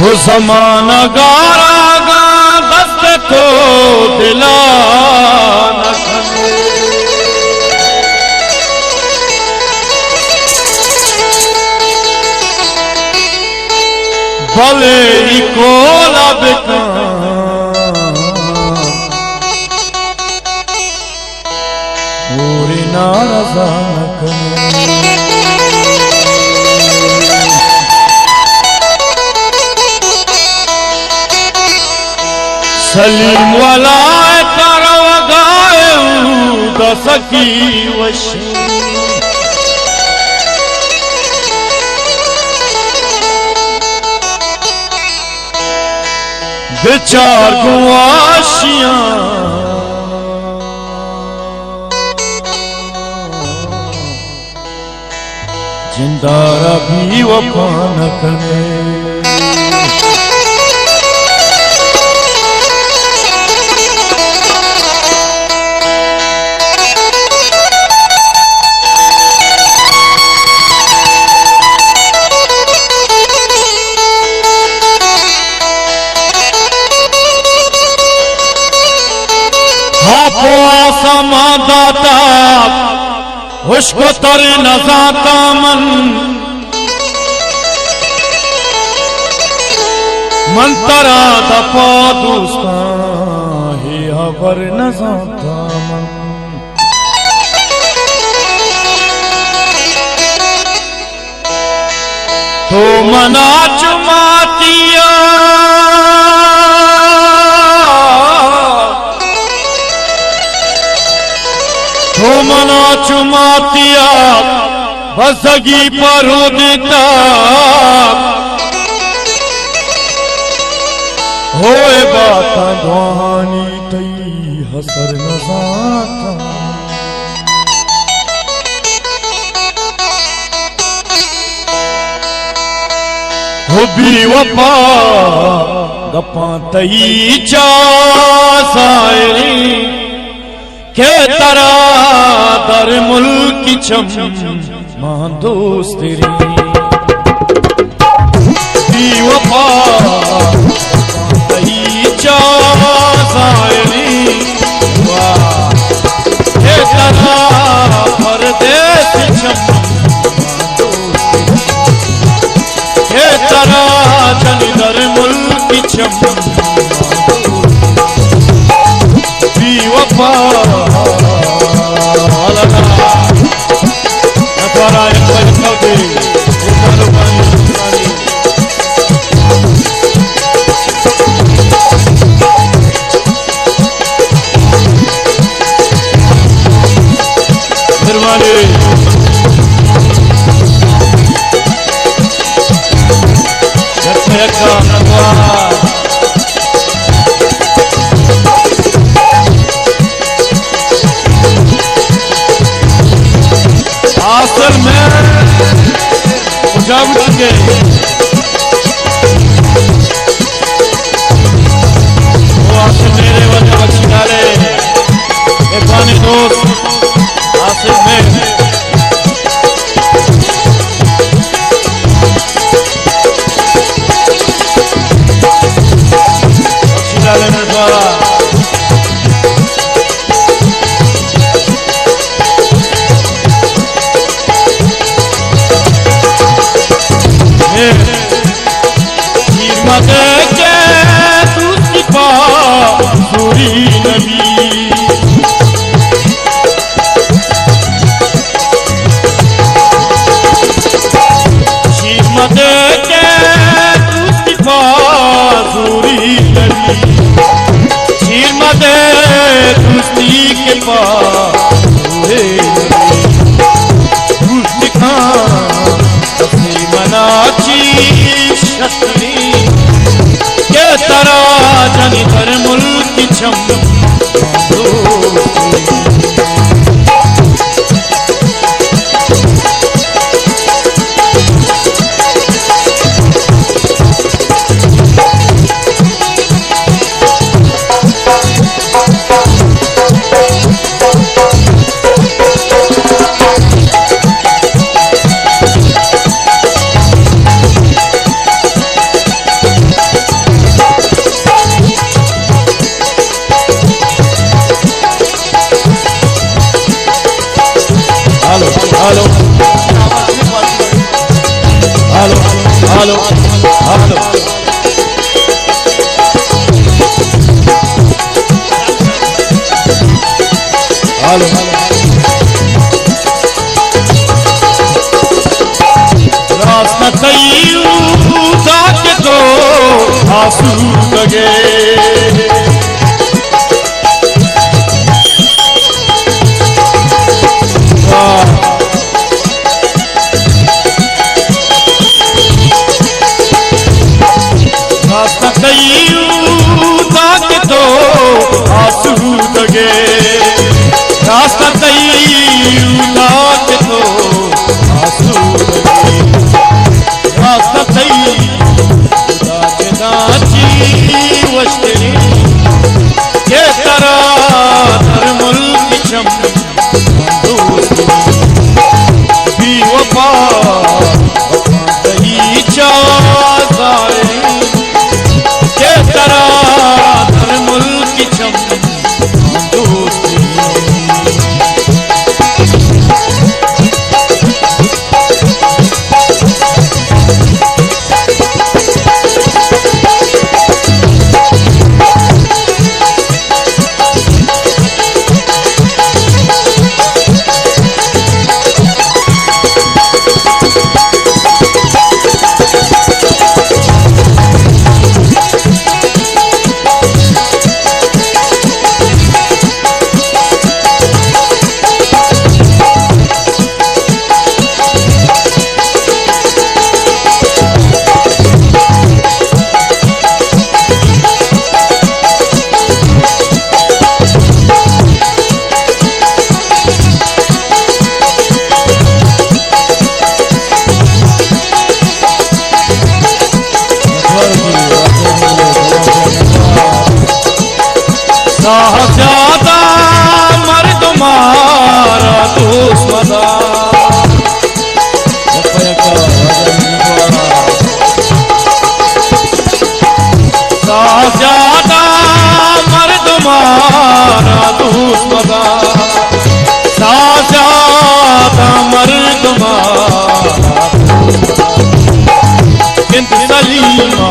वो ज़माना गारागा दस्त को दिला न भले ही कोला बिका पूरी नाराज़ा सलीम वाला तरवगाए दसकी वशी बेचार गुआशियां जिंदारा भी वफा न करे दाता उसको तर नजाता मन मंतरा दफा दोस्ता ही हबर नजाता मन तो मना चुमातिया तो मना चुमातिया बसगी पर देता होए बात दुआनी तई हसर नजाता हो भी वफा गप्पा तई चा सायरी के तरा दर मुल्क चम मां दोस्त तेरी वफा तई चा सायरी के तरा परदेस चम के तरा जन दर मुल्क चम वफा आसल में जब लगे वो आसिल मेरे वजह बच्ची डाले एक पानी दोस्त आसिल में बच्ची डाले में द्वारा पूरी नबी शीमत के तुस्तिफा पूरी नबी शीमत तुस्ती के पास तुस्तिखा अपनी मनाची शक्ति के तरह जनी तर मुल्क चम हालो हालो हालो रास्ता कई जाके तो आंसू लगे रास्ता कई जाके तो आंसू लगे रास्ता कई जाके तो आंसू लगे रास्ता कई जाके नाची वश्तरी के तरह हर मुल्क चम भी वफा कहीं चाहे के तरह हर मुल्क चम साहबजादा मर्द मारा दुश्मना साहबजादा मर्द मारा दुश्मना साहबजादा मर्द मारा किंतु सलीमा